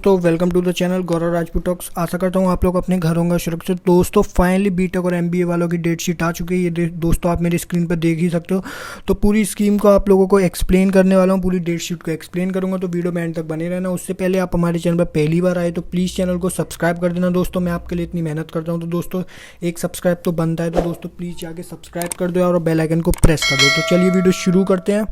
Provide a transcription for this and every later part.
तो welcome to the channel Gaurav Rajput talks. आशा करता हूँ आप लोग अपने घर होंगे सुरक्षित। दोस्तों फाइनली बीटेक और एमबीए वालों की डेट शीट आ चुकी है। ये दोस्तों आप मेरी स्क्रीन पर देख ही सकते हो। तो पूरी स्कीम को आप लोगों को एक्सप्लेन करने वाला हूँ, पूरी डेट शीट को एक्सप्लेन करूँगा, तो वीडियो में एंड तक बने रहना। उससे पहले आप हमारे चैनल पर पहली बार आए तो प्लीज़ चैनल को सब्सक्राइब कर देना। दोस्तों मैं आपके लिए इतनी मेहनत करता हूँ तो दोस्तों एक सब्सक्राइब तो बनता है, तो दोस्तों प्लीज़ जाके सब्सक्राइब कर दो और बेल आइकन को प्रेस कर दो। तो चलिए वीडियो शुरू करते हैं।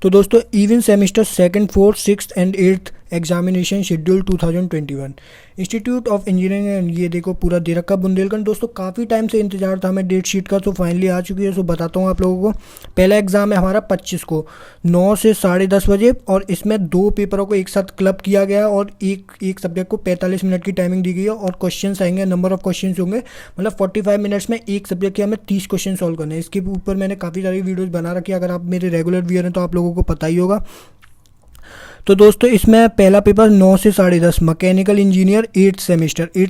तो दोस्तों even semester second, fourth, sixth and eighth examination schedule 2021 institute of engineering and ये देखो पूरा दे रखा बुंदेलखंड। दोस्तों काफ़ी टाइम से इंतजार था हमें डेट शीट का, तो फाइनली आ चुकी है। सो बताता हूँ आप लोगों को। पहला एग्ज़ाम है हमारा 25 को 9 से 10:30 बजे, और इसमें 2 पेपरों को एक साथ क्लब किया गया और एक सब्जेक्ट को 45 मिनट की टाइमिंग दी गई है। और क्वेश्चन आएंगे, नंबर ऑफ क्वेश्चन होंगे, मतलब 45 मिनट्स में एक सब्जेक्ट के हमें 30 क्वेश्चन सॉल्व करने हैं। इसके ऊपर मैंने काफ़ी सारी वीडियोज़ बना रखी है, अगर आप मेरे रेगुलर व्यूअर हैं तो आप लोगों को पता ही होगा। तो दोस्तों इसमें पहला पेपर 9 से 10:30 मैकेनिकल इंजीनियर 8th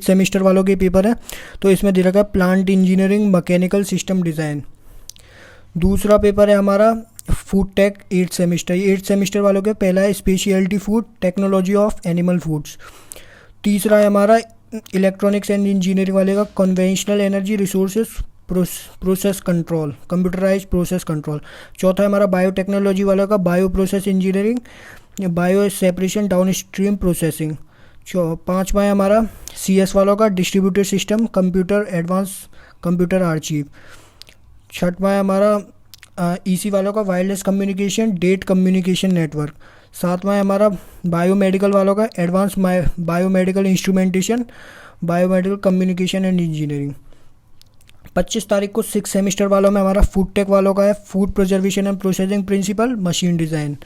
सेमेस्टर वालों के पेपर है। तो इसमें दे रखा है plant engineering mechanical system design. दूसरा पेपर है हमारा फूड टेक 8th सेमेस्टर वालों के। पहला है speciality food technology of animal foods. तीसरा है हमारा इलेक्ट्रॉनिक्स एंड इंजीनियरिंग वाले का conventional energy resources process control, computerise process control. चौथा है हमारा बायोटेक्नोलॉजी वाला का bio process engineering, bio separation down stream processing. पाँचवा है हमारा CS वालों का distributed system computer advance computer archive. छठवां है हमारा EC वालों का wireless communication data communication network. सातवां है हमारा बायोमेडिकल वालों का advance biomedical instrumentation biomedical communication and engineering. 25 तारीख को 6 सेमेस्टर वालों में हमारा फूड टेक वालों का है food preservation and processing principle machine design.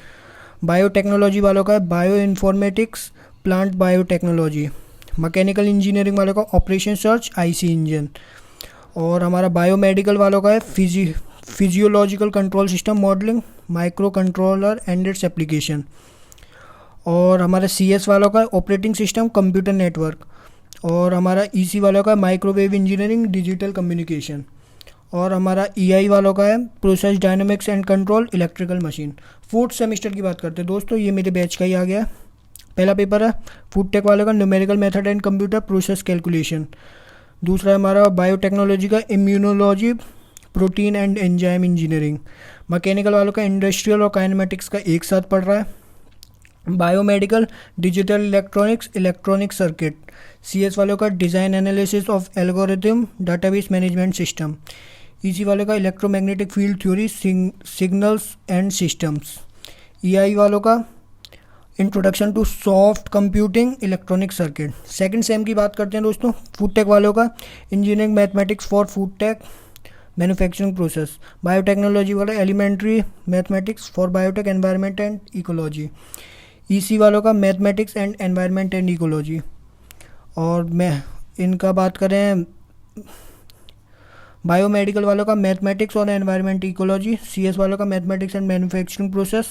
Biotechnology वालों का है bio informatics plant biotechnology. Mechanical engineering वालों का ऑपरेशन सर्च IC इंजन। और हमारा बायोमेडिकल वालों का है physiological control system modelling micro controller and its application. और हमारा CS वालों का है ऑपरेटिंग सिस्टम कंप्यूटर नेटवर्क। और हमारा EC वालों का माइक्रोवेव इंजीनियरिंग डिजिटल कम्युनिकेशन। और हमारा EI वालों का है process dynamics and control electrical machine. Fourth semester की बात करते हैं दोस्तों, ये मेरे बैच का ही आ गया। पहला पेपर है फूड टेक वालों का numerical method and computer process calculation. दूसरा है हमारा बायोटेक्नोलॉजी का immunology protein and enzyme engineering. Mechanical वालों का इंडस्ट्रियल और काइनेमेटिक्स का एक साथ पढ़ रहा है। Biomedical digital electronics electronic circuit. CS वालों का design analysis of algorithm database management system. EC वालों का electromagnetic field theory signals and systems. EI वालों का introduction to soft computing electronic circuit. Second sem की बात करते हैं दोस्तों, फूड टेक वालों का engineering mathematics for food tech manufacturing process. Biotechnology वाला elementary mathematics for biotech environment and ecology. EC वालों का mathematics and environment and ecology. और मैं इनका बात करें बायोमेडिकल वालों का मैथमेटिक्स और एनवायरनमेंट इकोलॉजी। CS वालों का मैथमेटिक्स एंड मैन्युफैक्चरिंग प्रोसेस।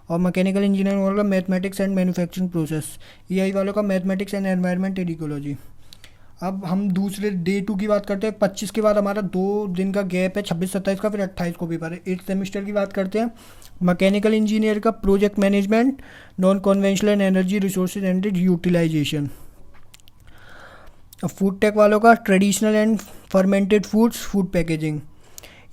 और मैकेनिकल इंजीनियरिंग वालों का mathematics and manufacturing process. EI वालों का mathematics and environment and ecology. अब हम दूसरे डे 2 की बात करते हैं। 25 के बाद हमारा 2 दिन का गैप है, 26-27 का, फिर 28 को पेपर है। 8th सेमेस्टर की बात करते हैं। मैकेनिकल इंजीनियर का project management non conventional energy resources and utilisation. Food tech वालों का traditional and fermented foods food packaging.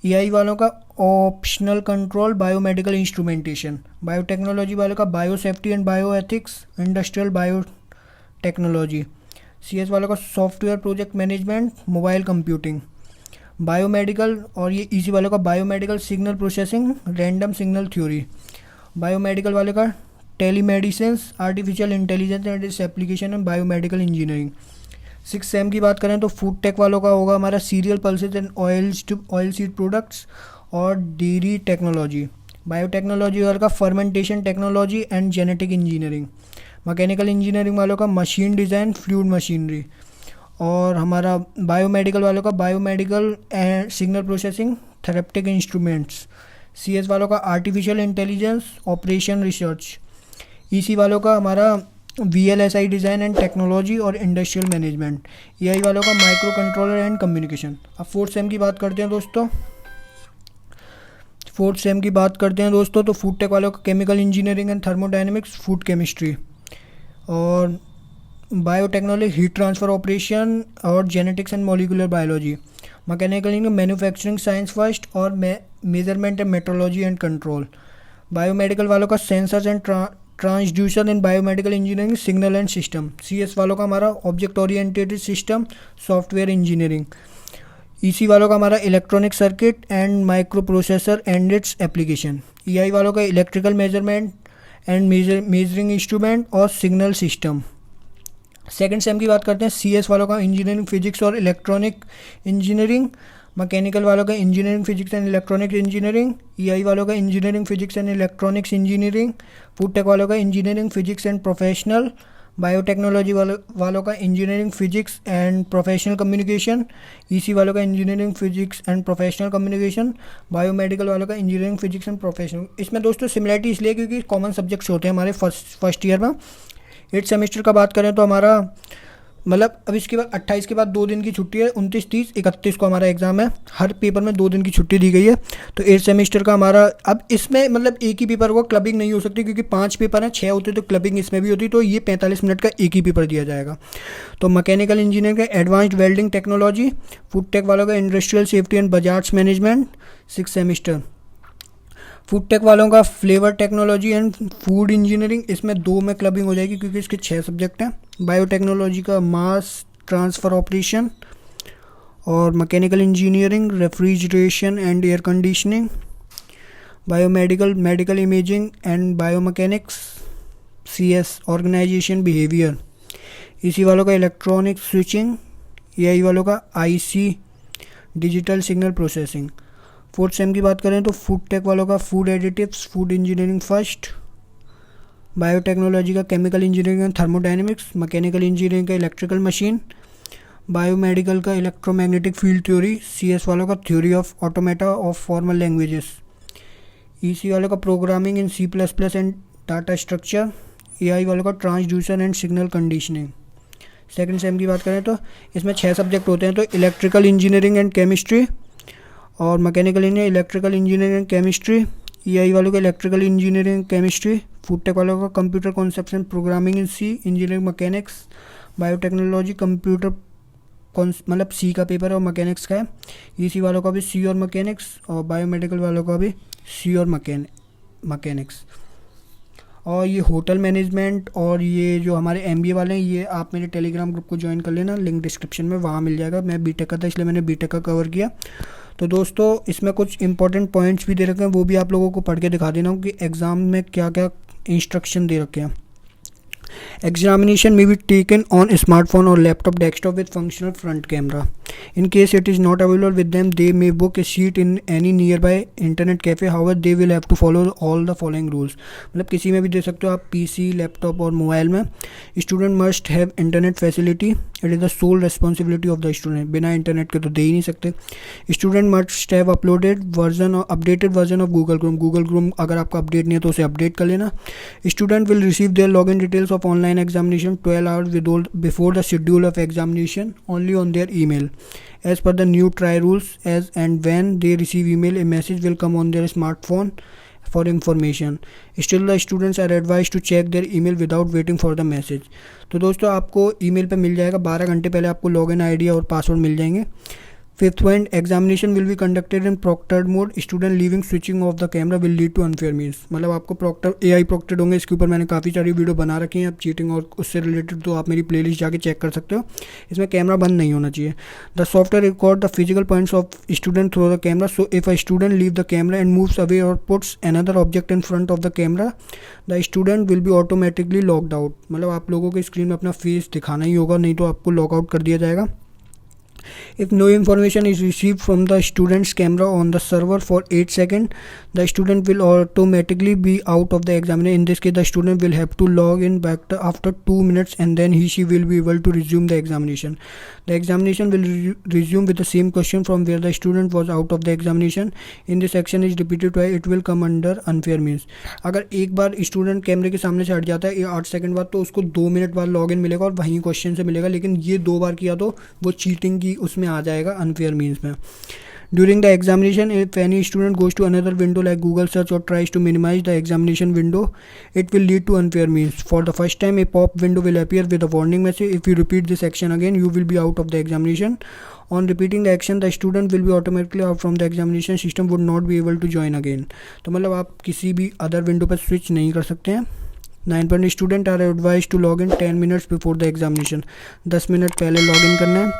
EI वालों का optional control biomedical instrumentation. Biotechnology वालों का bio safety and bio ethics industrial biotechnology. CS वालों का software project management mobile computing. Biomedical और ये EC वालों का biomedical signal processing random signal theory. Biomedical वाले का telemedicine artificial intelligence and its application and biomedical engineering. 6 same की बात करें तो फूड टेक वालों का होगा हमारा serial pulses and oil seed products और डेयरी टेक्नोलॉजी। बायोटेक्नोलॉजी वालों का fermentation technology and genetic engineering. Mechanical engineering वालों का मशीन डिज़ाइन फ्लूइड मशीनरी। और हमारा बायोमेडिकल वालों का biomedical and signal processing therapeutic instruments. CS वालों का artificial intelligence operation research. EC वालों का हमारा VLSI डिज़ाइन एंड टेक्नोलॉजी और इंडस्ट्रियल मैनेजमेंट। EI वालों का माइक्रो कंट्रोलर एंड कम्युनिकेशन। अब फोर्थ सेम की बात करते हैं दोस्तों। तो फूड टेक वालों का chemical engineering and thermodynamics food chemistry. और बायोटेक्नोलॉजी हीट ट्रांसफ़र ऑपरेशन और genetics and molecular biology. Mechanical engineering manufacturing science first और measurement and metrology and control. Biomedical वालों का sensors and transducer in biomedical engineering signal and system. CS वालों का हमारा object oriented system software engineering. EC वालों का हमारा electronic circuit and microprocessor and its application. EI वालों का electrical measurement and measuring instrument और सिग्नल सिस्टम। सेकंड सेम की बात करते हैं। CS वालों का इंजीनियरिंग फिजिक्स और इलेक्ट्रॉनिक इंजीनियरिंग। मैकेनिकल वालों का engineering physics and electronic engineering. EI वालों का engineering physics and electronics engineering. Food tech वालों का engineering physics and professional. Biotechnology वालों का engineering physics and professional communication. EC वालों का engineering physics and professional communication. Biomedical वालों का इंजीनियरिंग फिजिक्स एंड प्रोफेशनल। इसमें दोस्तों सिमिलरिटी इसलिए क्योंकि कॉमन सब्जेक्ट्स होते हैं हमारे फर्स्ट ईयर में। 8 सेमेस्टर का बात करें तो हमारा मतलब अब इसके बाद 28 के बाद 2 दिन की छुट्टी है, 29, 30, 31 को हमारा एग्ज़ाम है। हर पेपर में 2 दिन की छुट्टी दी गई है। तो 8 सेमेस्टर का हमारा अब इसमें मतलब एक ही पेपर होगा, क्लबिंग नहीं हो सकती क्योंकि 5 पेपर हैं, 6 होते तो क्लबिंग इसमें भी होती, तो ये 45 मिनट का एक ही पेपर दिया जाएगा। तो मैकेनिकल इंजीनियर का advanced welding technology. Food tech वालों का industrial safety and Bajaj management 6 semester. Food tech वालों का flavour technology and food engineering, इसमें 2 में क्लबिंग हो जाएगी क्योंकि इसके 6 सब्जेक्ट हैं। बायोटेक्नोलॉजी का मास ट्रांसफ़र ऑपरेशन और mechanical engineering refrigeration and air conditioning. Biomedical medical imaging and biomechanics. CS organisation behaviour. EC वालों का इलेक्ट्रॉनिक स्विचिंग। EI वालों का IC digital signal processing. Fourth sem की बात करें तो फूड टेक वालों का food additives food engineering first. Biotechnology का chemical engineering and thermodynamics. Mechanical engineering का इलेक्ट्रिकल मशीन। बायोमेडिकल का इलेक्ट्रोमैग्नेटिक फील्ड थ्योरी। CS वालों का theory of automata of formal languages. EC वालों का programming in C++ and data structure. AI वालों का transducer and signal conditioning. Second same की बात करें तो इसमें 6 सब्जेक्ट होते हैं, तो इलेक्ट्रिकल इंजीनियरिंग एंड केमिस्ट्री और mechanical engineering electrical engineering chemistry. EI वालों का electrical engineering chemistry. Food tech वालों का computer concepts and programming in C engineering mechanics. Biotechnology computer मतलब C का पेपर और मैकेनिक्स का है। EC वालों का भी C और मैकेनिक्स और बायोमेडिकल वालों का भी C और मैकेनिक्स। और ये होटल मैनेजमेंट और ये जो हमारे MBA वाले हैं, ये आप मेरे टेलीग्राम ग्रुप को ज्वाइन कर लेना, लिंक डिस्क्रिप्शन में वहाँ मिल जाएगा। मैं बीटेक का था इसलिए मैंने बीटेक का कवर किया। तो दोस्तों इसमें कुछ इंपॉर्टेंट पॉइंट्स भी दे रखे हैं, वो भी आप लोगों को पढ़ के दिखा देना हूँ कि एग्ज़ाम में क्या क्या इंस्ट्रक्शन दे रखे हैं। Examination may be taken on smartphone or laptop desktop with functional front camera. In case it is not available with them, they may book a seat in any nearby internet cafe. However, they will have to follow all the following rules. मतलब किसी में भी दे सकते हो आप, PC, laptop और mobile में। Student must have internet facility. It is the sole responsibility of the student. बिना इंटरनेट के तो दे ही नहीं सकते। Student must have uploaded version or updated version of Google Chrome. Google Chrome अगर आपका अपडेट नहीं है तो उसे अपडेट कर लेना। Student will receive their login details of online examination 12 hours before the schedule of examination only on their email. As per the new try rules, as and when they receive email, a message will come on their smartphone for information. Still, the students are advised to check their email without waiting for the message. तो दोस्तों आपको email पे मिल जाएगा, 12 घंटे पहले आपको login ID और password मिल जाएंगे। Fifth point, examination will be conducted in proctored mode. Student leaving switching off the camera will lead to unfair means. मतलब आपको AI प्रोक्टेड होंगे, इसके ऊपर मैंने काफ़ी सारी वीडियो बना रखी हैं, अब चीटिंग और उससे रिलेटेड तो आप मेरी प्लेलिस्ट जाके चेक कर सकते हो. इसमें कैमरा बंद नहीं होना चाहिए. The software record the physical points of student through the camera. So if a student leave the camera and moves away और puts another object in front of the camera, the student will be automatically locked out. मतलब आप लोगों को screen में अपना face दिखाना ही होगा, नहीं तो आपको लॉक आउट कर दिया जाएगा. If no information is received from the student's camera on the server for 8 seconds, the student will automatically be out of the examination. In this case, the student will have to log in back after 2 minutes and then she will be able to resume the examination. The examination will resume with the same question from where the student was out of the examination. In this section is repeated twice, it will come under unfair means. अगर एक बार student कैमरे के सामने से हट जाता है 8 second बाद, तो उसको 2 मिनट बाद लॉग इन मिलेगा और वहीं क्वेश्चन से मिलेगा. लेकिन ये 2 बार किया तो वो चीटिंग की उसमें आ जाएगा, अनफेयर मीन्स में. During the examination, if any student goes to another window like Google search or tries to minimize the examination window, it will lead to unfair means. For the first time, a pop window will appear with a warning message. If you repeat this action again, you will be out of the examination. On repeating the action, the student will be automatically out from the examination. System would not be able to join again. तो मतलब आप किसी भी other window पर switch नहीं कर सकते हैं. 9 point student are advise to log in 10 minutes before the examination. 10 minute पहले लॉग इन करना है.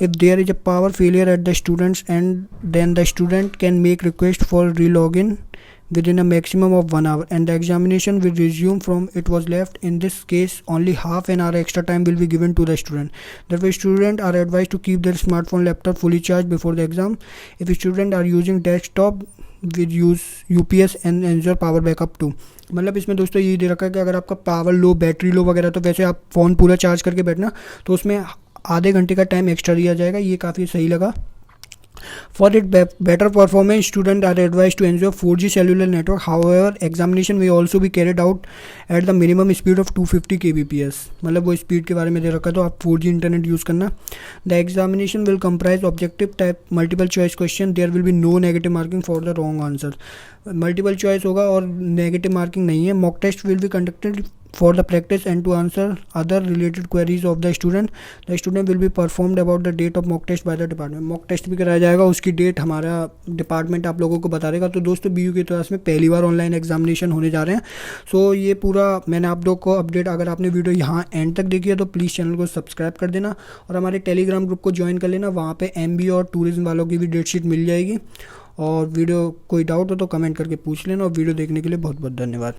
If there is a power failure at the students and then the student can make request for relogin within a maximum of 1 hour and the examination will resume from it was left. In this case, only half an hour extra time will be given to the student. Therefore, students are advised to keep their smartphone laptop fully charged before the exam. If students are using desktop, with use UPS and ensure power backup too. मतलब इसमें दोस्तों ये दे रखा है कि अगर आपका power लो, battery low वगैरह, तो वैसे आप फ़ोन पूरा चार्ज करके बैठना, तो उसमें आधे घंटे का टाइम एक्स्ट्रा दिया जाएगा. ये काफ़ी सही लगा. For it better performance, students are advised to ensure 4G cellular network. However, examination may also be carried out at the minimum speed of 250 kbps. मतलब वो स्पीड के बारे में दे रखा है, तो आप 4G इंटरनेट यूज़ करना. The examination will comprise objective type multiple choice question. There will be no negative marking for the wrong answer. Multiple choice होगा और नेगेटिव मार्किंग नहीं है. Mock test will be conducted for the practice and to answer other related queries of the student. The student will be informed about the date of mock test by the department. Mock test भी कराया जाएगा, उसकी date हमारा department आप लोगों को बता देगा. तो दोस्तों BU की क्लास में पहली बार ऑनलाइन एग्जामिनेशन होने जा रहे हैं. सो ये पूरा मैंने आप लोग को अपडेट, अगर आपने वीडियो यहाँ एंड तक देखी है तो प्लीज़ चैनल को सब्सक्राइब कर देना और हमारे टेलीग्राम ग्रुप को ज्वाइन कर लेना. वहाँ पे MBA और टूरिज्म वालों की भी डेट शीट मिल जाएगी. और वीडियो कोई डाउट हो तो कमेंट करके पूछ लेना. और वीडियो देखने के लिए बहुत बहुत धन्यवाद.